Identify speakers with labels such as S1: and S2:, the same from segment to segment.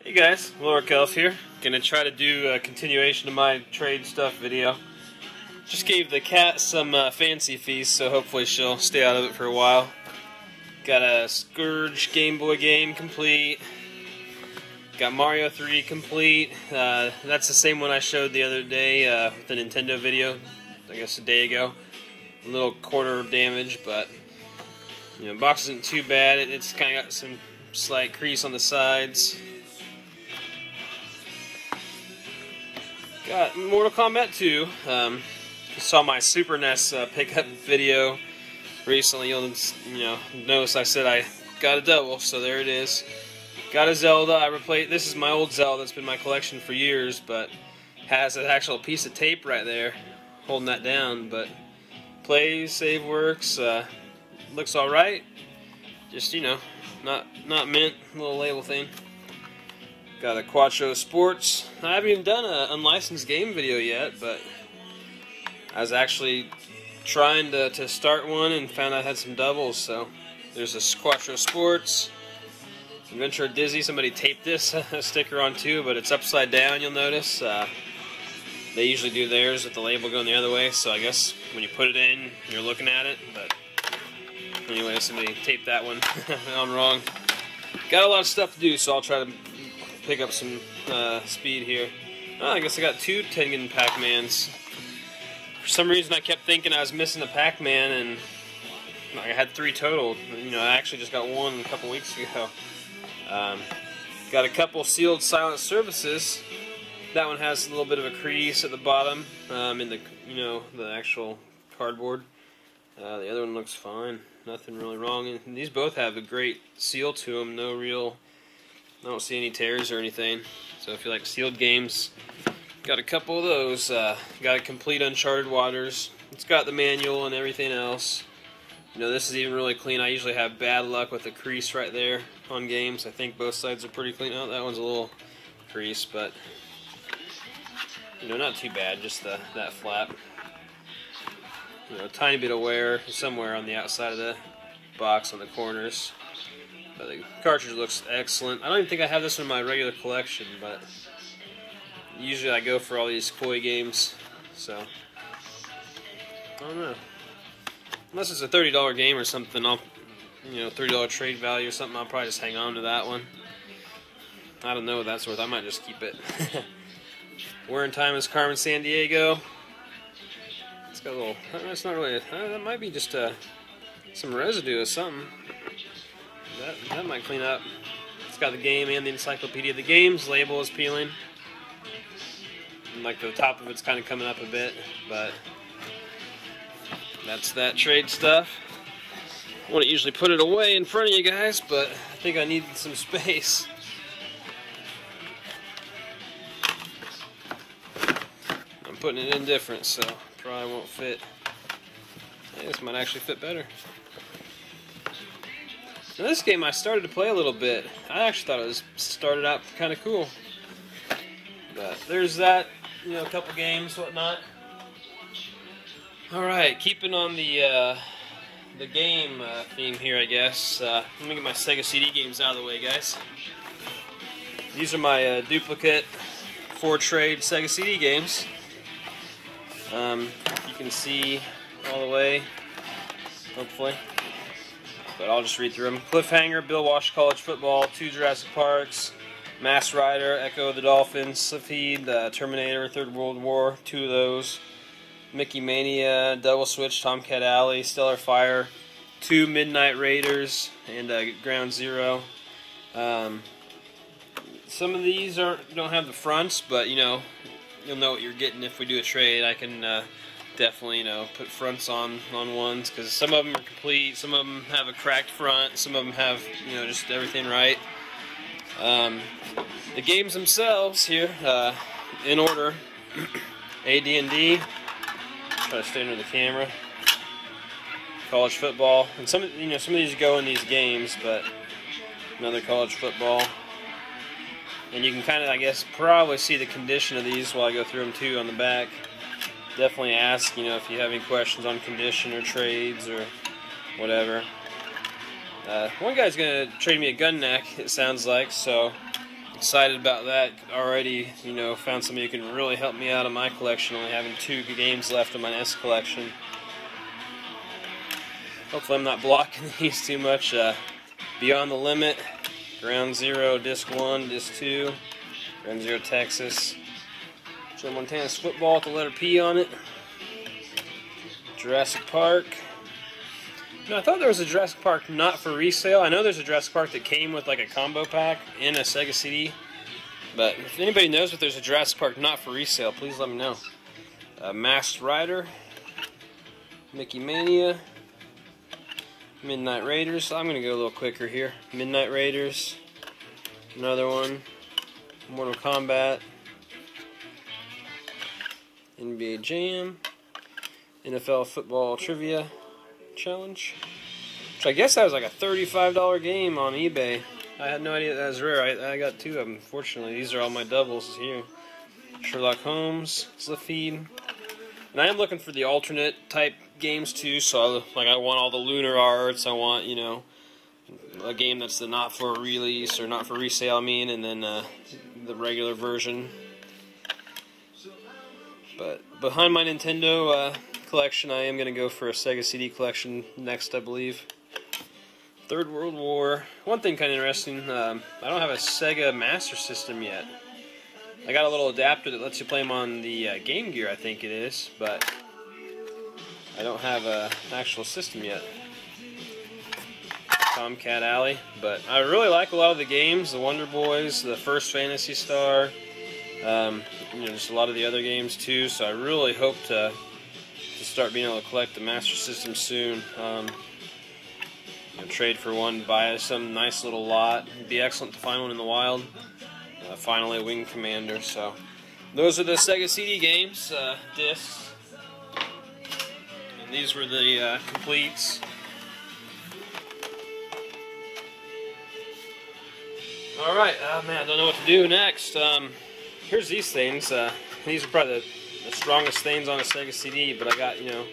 S1: Hey guys, LoricElf here. Gonna try to do a continuation of my trade stuff video. Just gave the cat some fancy feast, so hopefully she'll stay out of it for a while. Got a Scourge Game Boy game complete. Got Mario 3 complete. That's the same one I showed the other day with the Nintendo video, I guess a day ago. A little quarter damage, but you know, box isn't too bad. It's kind of got some slight crease on the sides. Got Mortal Kombat 2. You saw my Super NES pickup video recently. You'll notice I said I got a double, so there it is. Got a Zelda. I replaced. This is my old Zelda that's been in my collection for years, but has an actual piece of tape right there holding that down. But plays, save works, looks all right. Just not mint, little label thing. Got a Quattro Sports. I haven't even done an unlicensed game video yet, but I was actually trying to start one and found I had some doubles. So there's a Quattro Sports. Adventure of Dizzy. Somebody taped this sticker on too, but it's upside down. You'll notice. They usually do theirs with the label going the other way. So I guess when you put it in, you're looking at it. But anyway, somebody taped that one. I'm wrong. Got a lot of stuff to do, so I'll try to pick up some speed here. Oh, I guess I got two Tengen Pac-Mans. For some reason I kept thinking I was missing a Pac-Man, and I had three total. I actually just got one a couple weeks ago. Got a couple sealed silent services. That one has a little bit of a crease at the bottom in the the actual cardboard. The other one looks fine. Nothing really wrong. And these both have a great seal to them. I don't see any tears or anything. So if you like sealed games, got a couple of those. Got a complete Uncharted Waters. It's got the manual and everything else. This is even really clean. I usually have bad luck with the crease right there on games. I think both sides are pretty clean. Oh, that one's a little crease, but not too bad. Just that flap. A tiny bit of wear somewhere on the outside of the box on the corners. But the cartridge looks excellent. I don't even think I have this in my regular collection, but usually I go for all these koi games, so I don't know. Unless it's a $30 game or something, I'll $30 trade value or something, I'll probably just hang on to that one. I don't know what that's worth. I might just keep it. Wearing Time is Carmen Sandiego. It's got a little. That's not really. That might be just some residue or something. That might clean up. It's got the game and the Encyclopedia of the Games. Label is peeling. And like the top of it's kind of coming up a bit, but that's that trade stuff. I wouldn't usually put it away in front of you guys, but I think I need some space. I'm putting it in different, so probably won't fit. Hey, this might actually fit better. Now this game I started to play a little bit. I actually thought it started out kind of cool. But there's that, a couple games, whatnot. Alright, keeping on the game theme here, I guess. Let me get my Sega CD games out of the way, guys. These are my duplicate 4-trade Sega CD games. You can see all the way, hopefully. But I'll just read through them. Cliffhanger, Bill Walsh College Football, 2 Jurassic Parks, Mass Rider, Echo of the Dolphins, Safid, Terminator, Third World War, 2 of those. Mickey Mania, Double Switch, Tomcat Alley, Stellar Fire, 2 Midnight Raiders, and Ground Zero. Some of these don't have the fronts, but you'll know what you're getting if we do a trade. I can definitely put fronts on ones, because some of them are complete, some of them have a cracked front, some of them have just everything right. The games themselves here in order: AD&D. Try to stay under the camera. College football, and some of these go in these games, but another college football. And you can kind of, I guess, probably see the condition of these while I go through them too on the back. Definitely ask, if you have any questions on condition or trades or whatever. One guy's going to trade me a gun neck, it sounds like, so excited about that already. You know, found somebody who can really help me out in my collection, only having 2 games left in my NES collection. Hopefully I'm not blocking these too much. Beyond the Limit, Ground Zero, Disc 1, Disc 2, Ground Zero Texas, Joe Montana's football with the letter P on it, Jurassic Park. No, I thought there was a Jurassic Park not for resale. I know there's a Jurassic Park that came with like a combo pack in a Sega CD. But if anybody knows if there's a Jurassic Park not for resale, please let me know. Masked Rider, Mickey Mania, Midnight Raiders. I'm going to go a little quicker here. Midnight Raiders, another one, Mortal Kombat, NBA Jam, NFL Football Trivia Challenge, which I guess that was like a $35 game on eBay. I had no idea that was rare. I got 2 of them, fortunately. These are all my doubles here. Sherlock Holmes, Slifeed. And I am looking for the alternate type games too, so I want all the Lunar Arts, I want, you know, a game that's the not for release, or not for resale, I mean, and then the regular version. But behind my Nintendo collection, I am going to go for a Sega CD collection next, I believe. Third World War. One thing kind of interesting, I don't have a Sega Master System yet. I got a little adapter that lets you play them on the Game Gear, I think it is, but I don't have an actual system yet. Tomcat Alley. But I really like a lot of the games, the Wonder Boys, the first Phantasy Star, you know, just a lot of the other games too, so I really hope to start being able to collect the Master System soon. You know, trade for one, buy some nice little lot. It'd be excellent to find one in the wild. Finally, Wing Commander. So those are the Sega CD games, discs, and these were the completes. All right, man, I don't know what to do next. Here's these things. These are probably the strongest things on a Sega CD, but I got, you know,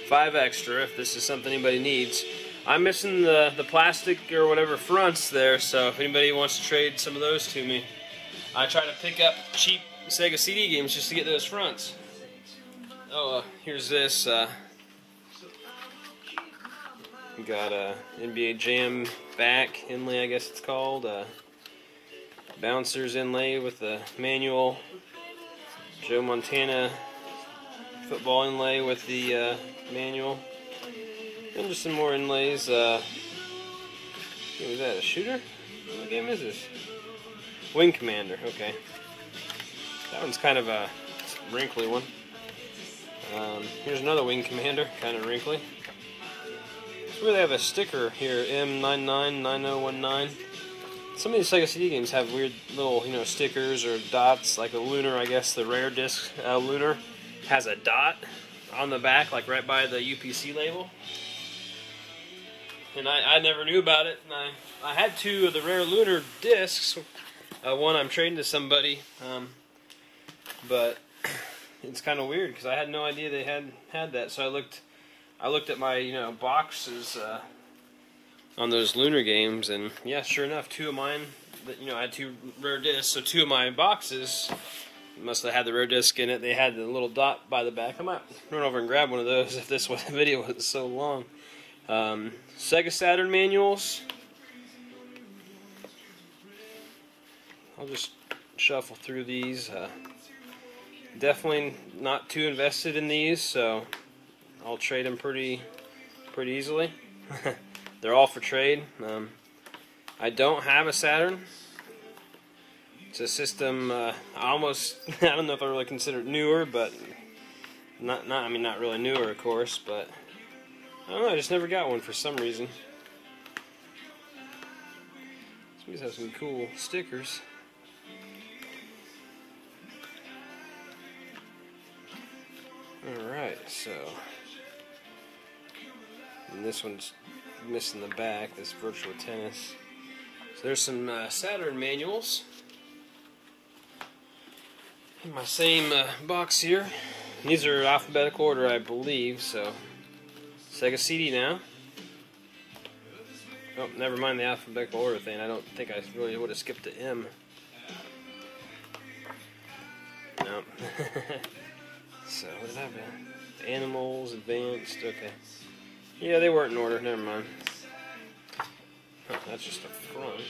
S1: 5 extra if this is something anybody needs. I'm missing the plastic or whatever fronts there, so if anybody wants to trade some of those to me, I try to pick up cheap Sega CD games just to get those fronts. Oh, here's this. We got NBA Jam back inlay, I guess it's called. Bouncers inlay with the manual. Joe Montana football inlay with the manual. And just some more inlays. What was that, a shooter? What game is this? Wing Commander, okay. That one's kind of a wrinkly one. Here's another Wing Commander, kind of wrinkly. So we really have a sticker here, M999019. Some of these Sega CD games have weird little, you know, stickers or dots, like a Lunar, I guess the rare disc Lunar has a dot on the back, like right by the UPC label. And I never knew about it, and I had 2 of the rare Lunar discs. One I'm trading to somebody, but it's kind of weird because I had no idea they had that. So I looked at my, you know, boxes on those Lunar games, and yeah, sure enough, 2 of mine, you know, I had 2 rare discs, so 2 of my boxes must have had the rare disc in it. They had the little dot by the back. I might run over and grab one of those if this video was so long. Sega Saturn manuals. I'll just shuffle through these. Definitely not too invested in these, so I'll trade them pretty easily. They're all for trade. I don't have a Saturn. It's a system almost, I don't know if I really consider it newer, but I mean not really newer, of course, but I don't know, I just never got one for some reason. These have some cool stickers. Alright, so and this one's missing the back, this Virtual Tennis. So there's some Saturn manuals in my same box here. And these are alphabetical order, I believe, so Sega CD now. Oh, never mind the alphabetical order thing. I don't think I really would have skipped to M. No. So, what did I have? Animals, advanced, okay. Yeah, they weren't in order, never mind. Huh, that's just the front.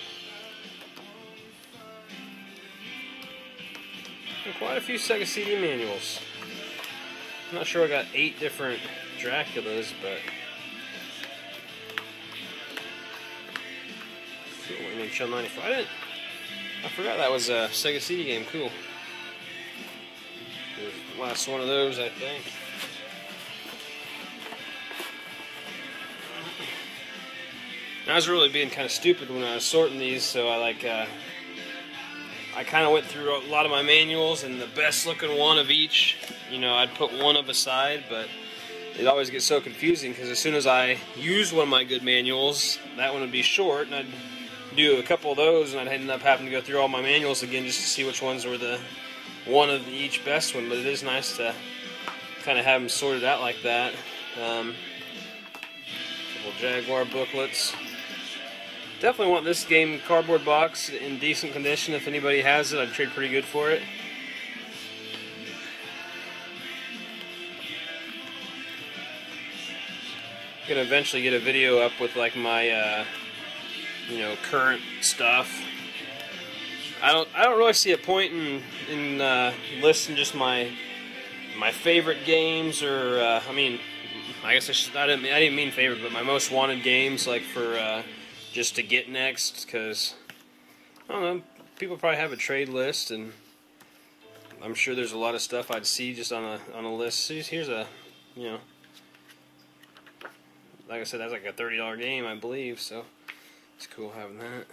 S1: And quite a few Sega CD manuals. I'm not sure I got 8 different Draculas, but... Cool, NHL 94. I forgot that was a Sega CD game, cool. Last one of those, I think. I was really being kind of stupid when I was sorting these, so I kind of went through a lot of my manuals, and the best looking one of each, you know, I'd put one up aside, but it always gets so confusing because as soon as I use one of my good manuals, that one would be short, and I'd do a couple of those, and I'd end up having to go through all my manuals again just to see which ones were the one of each best one. But it is nice to kind of have them sorted out like that. Couple Jaguar booklets. Definitely want this game cardboard box in decent condition. If anybody has it, I'd trade pretty good for it. I'm gonna eventually get a video up with like my you know, current stuff. I don't really see a point in listing just my favorite games, or I mean, I guess I didn't mean favorite, but my most wanted games, like for just to get next, because I don't know, people probably have a trade list, and I'm sure there's a lot of stuff I'd see just on a list. Here's a, you know, like I said, that's like a $30 game, I believe, so it's cool having that.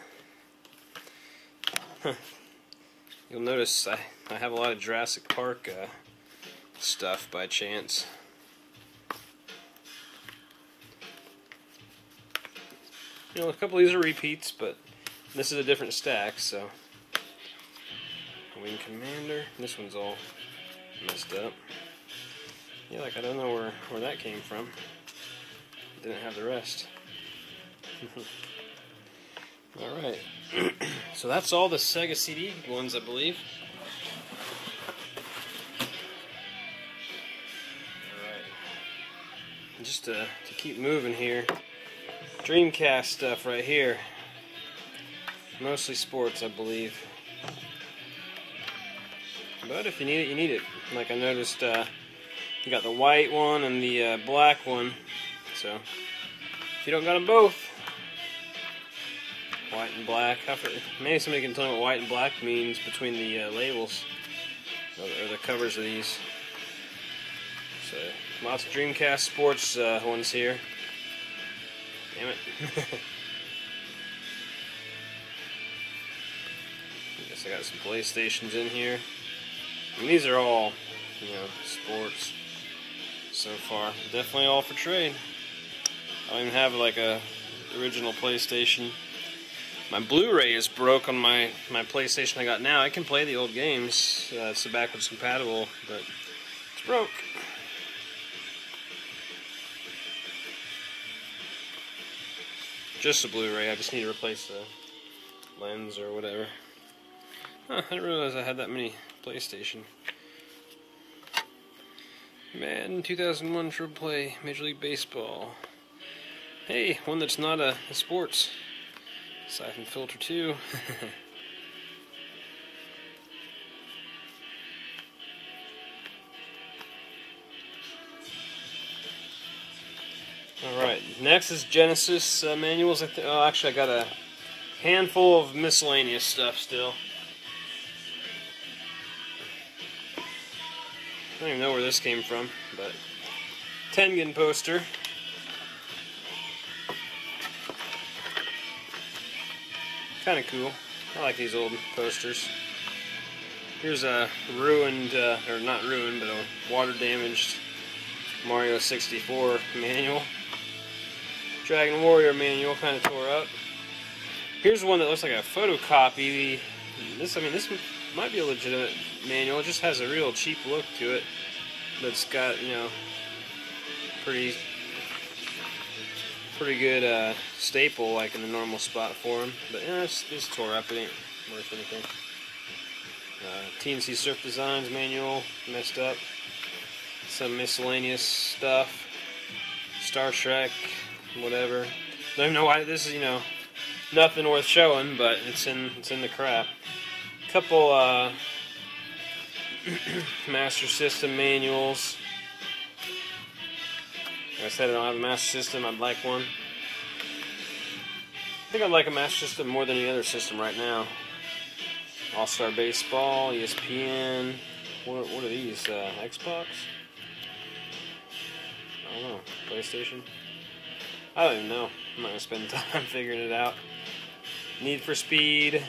S1: You'll notice I have a lot of Jurassic Park stuff by chance. You know, a couple of these are repeats, but this is a different stack, so. Wing Commander. This one's all messed up. Yeah, like I don't know where that came from. Didn't have the rest. Alright. So that's all the Sega CD ones, I believe. Alright. Just to keep moving here. Dreamcast stuff right here. Mostly sports, I believe. But if you need it, you need it. Like I noticed, you got the white one and the black one. So, if you don't got them both, white and black. Maybe somebody can tell me what white and black means between the labels or the covers of these. So, lots of Dreamcast sports ones here. Damn it. I guess I got some PlayStations in here. And these are all, you know, sports so far. Definitely all for trade. I don't even have like a original PlayStation. My Blu-ray is broke on my PlayStation I got now. I can play the old games. It's the backwards compatible, but it's broke. Just a Blu-ray. I just need to replace the lens or whatever. Huh, I didn't realize I had that many PlayStation. Madden 2001 Triple Play, Major League Baseball. Hey, one that's not a sports. Siphon Filter 2. Alright, next is Genesis manuals. Oh, actually, I got a handful of miscellaneous stuff still. I don't even know where this came from, but Tengen poster. Kind of cool. I like these old posters. Here's a ruined, or not ruined, but a water-damaged Mario 64 manual. Dragon Warrior manual, kind of tore up. Here's one that looks like a photocopy. This might be a legitimate manual. It just has a real cheap look to it. But it's got, you know, pretty good staple like in the normal spot for them. But yeah, it's tore up. It ain't worth anything. TNC Surf Designs manual, messed up. Some miscellaneous stuff. Star Trek, whatever. Don't even know why this is, you know, nothing worth showing, but it's in the crap. Couple Master System manuals. Like I said, I don't have a Master System. I'd like one. I think I'd like a Master System more than any other system right now. All-Star Baseball, ESPN. What are these? Xbox? I don't know. PlayStation? I don't even know. I'm not going to spend time figuring it out. Need for Speed.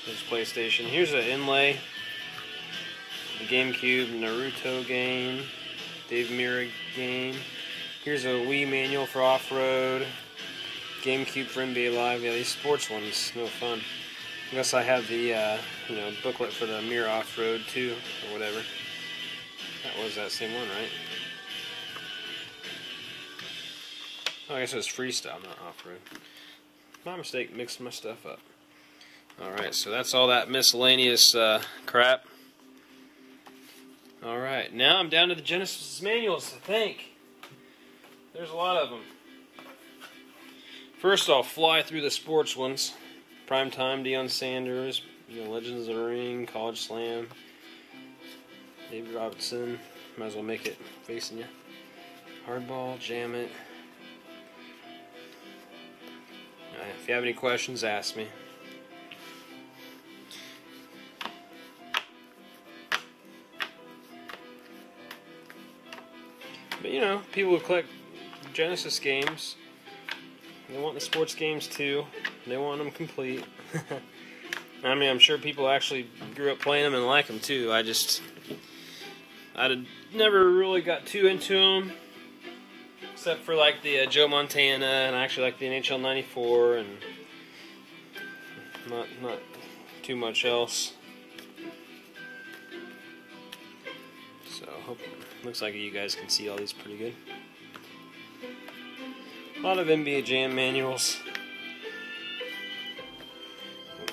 S1: There's PlayStation. Here's an inlay. The GameCube Naruto game. Dave Mirra game. Here's a Wii manual for off-road. GameCube for NBA Live. Yeah, these sports ones, no fun. I guess I have the booklet for the Mirror Off-Road too, or whatever. That was that same one, right? Oh, I guess it was freestyle, not off-road. My mistake, mixed my stuff up. Alright, so that's all that miscellaneous crap. Alright, now I'm down to the Genesis manuals, I think. There's a lot of them. First, I'll fly through the sports ones. Primetime, Deion Sanders, Legends of the Ring, College Slam, David Robinson. Might as well make it facing you. Hardball, Jam It. If you have any questions, ask me. But you know, people who collect Genesis games, they want the sports games too. They want them complete. I mean, I'm sure people actually grew up playing them and like them too. I never really got too into them, except for like the Joe Montana, and I actually like the NHL '94, and not too much else. So looks like you guys can see all these pretty good. A lot of NBA Jam manuals.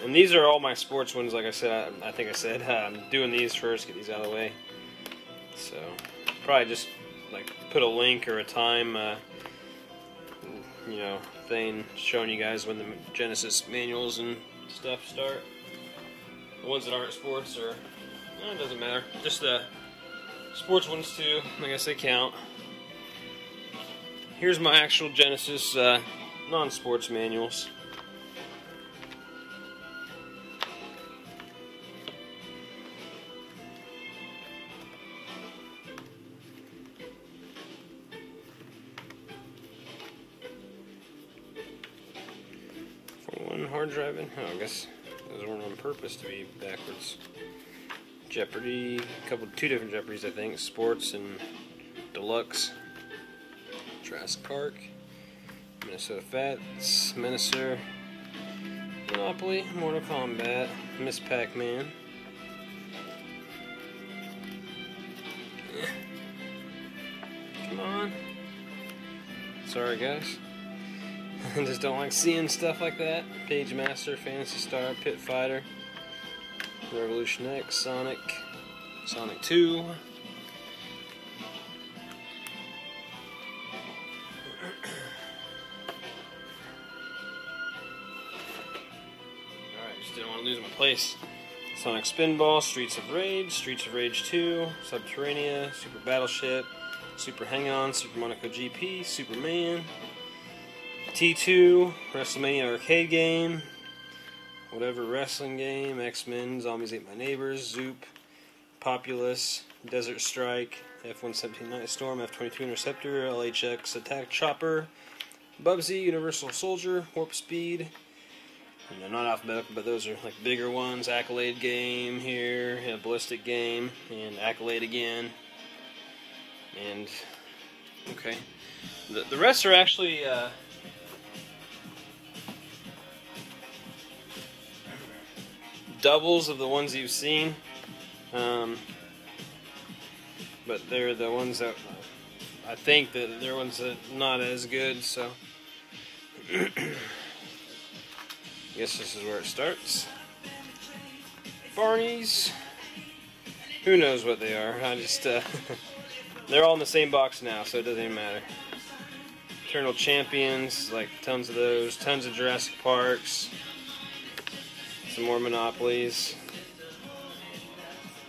S1: And these are all my sports ones, like I said. I think I said I'm doing these first, get these out of the way. So probably just like put a link or a time, thing showing you guys when the Genesis manuals and stuff start. The ones that aren't sports, or it doesn't matter. Just the sports ones too. I guess they count. Here's my actual Genesis non-sports manuals. Hard driving. Oh, I guess those weren't on purpose to be backwards. Jeopardy, two different Jeopardies, I think. Sports and Deluxe. Jurassic Park. Minnesota Fats. Menacer. Monopoly. Mortal Kombat. Miss Pac-Man. Come on. Sorry, guys. I just don't like seeing stuff like that. Page Master, Phantasy Star, Pit Fighter, Revolution X, Sonic 2. Alright, just didn't want to lose my place. Sonic Spinball, Streets of Rage 2, Subterranea, Super Battleship, Super Hang-On, Super Monaco GP, Superman, T2, WrestleMania arcade game, whatever wrestling game, X-Men, Zombies Ate My Neighbors, Zoop, Populous, Desert Strike, F-117 Night Storm, F-22 Interceptor, LHX Attack Chopper, Bubsy, Universal Soldier, Warp Speed, not alphabetical, but those are like bigger ones, Accolade game here, Ballistic game, and Accolade again, and, okay, the rest are actually, doubles of the ones you've seen, but they're the ones that I think that they're ones that not as good, so I guess this is where it starts. Barneys. Who knows what they are? I just they're all in the same box now, so it doesn't even matter. Eternal Champions, like tons of those, tons of Jurassic Parks, some more Monopolies,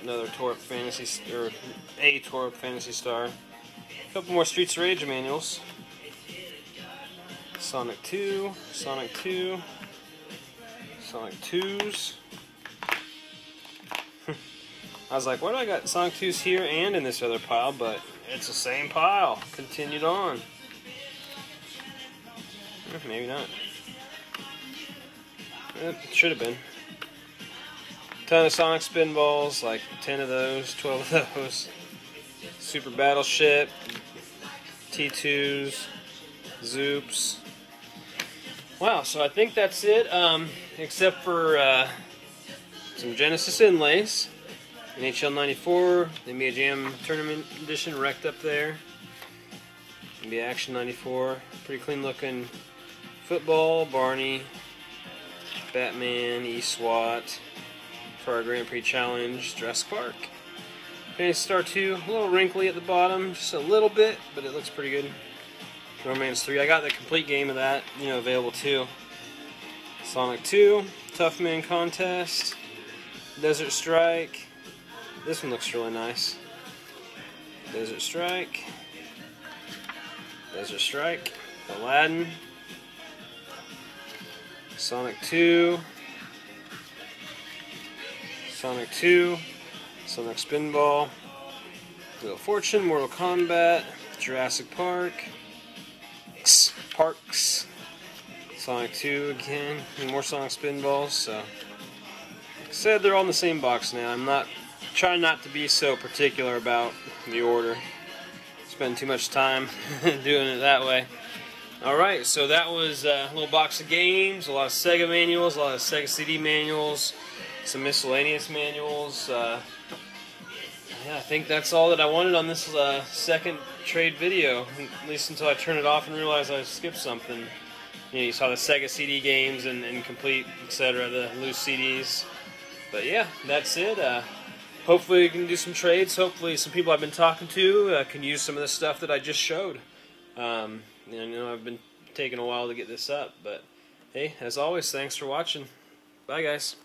S1: another Torp Fantasy, or a Torp Fantasy Star, a couple more Streets of Rage manuals, Sonic 2, Sonic 2, Sonic 2s. I was like, why do I got Sonic 2s here and in this other pile? But it's the same pile. Continued on. Maybe not. It should have been. Ton of Sonic Spinballs, like 10 of those, 12 of those. Super Battleship, T2s, Zoops. Wow, so I think that's it, except for some Genesis inlays. NHL 94, the NBA Jam Tournament Edition wrecked up there. NBA Action 94, pretty clean looking football, Barney, Batman, E-SWAT, for our Grand Prix Challenge, Jurassic Park. Fantasy Star 2, a little wrinkly at the bottom, just a little bit, but it looks pretty good. Romance 3, I got the complete game of that, available too. Sonic 2, Tough Man Contest, Desert Strike. This one looks really nice. Desert Strike, Aladdin, Sonic 2, Sonic Spinball, Wheel of Fortune, Mortal Kombat, Jurassic Parks, Sonic 2 again, and more Sonic Spinballs. So, like I said, they're all in the same box now. I'm trying not to be so particular about the order. Spend too much time doing it that way. Alright, so that was a little box of games, a lot of Sega manuals, a lot of Sega CD manuals, some miscellaneous manuals. Yeah, I think that's all that I wanted on this second trade video, at least until I turn it off and realize I skipped something. You saw the Sega CD games and complete, etc., the loose CDs. But yeah, that's it. Hopefully we can do some trades. Hopefully some people I've been talking to can use some of the stuff that I just showed. I've been taking a while to get this up, but hey, as always, thanks for watching. Bye, guys.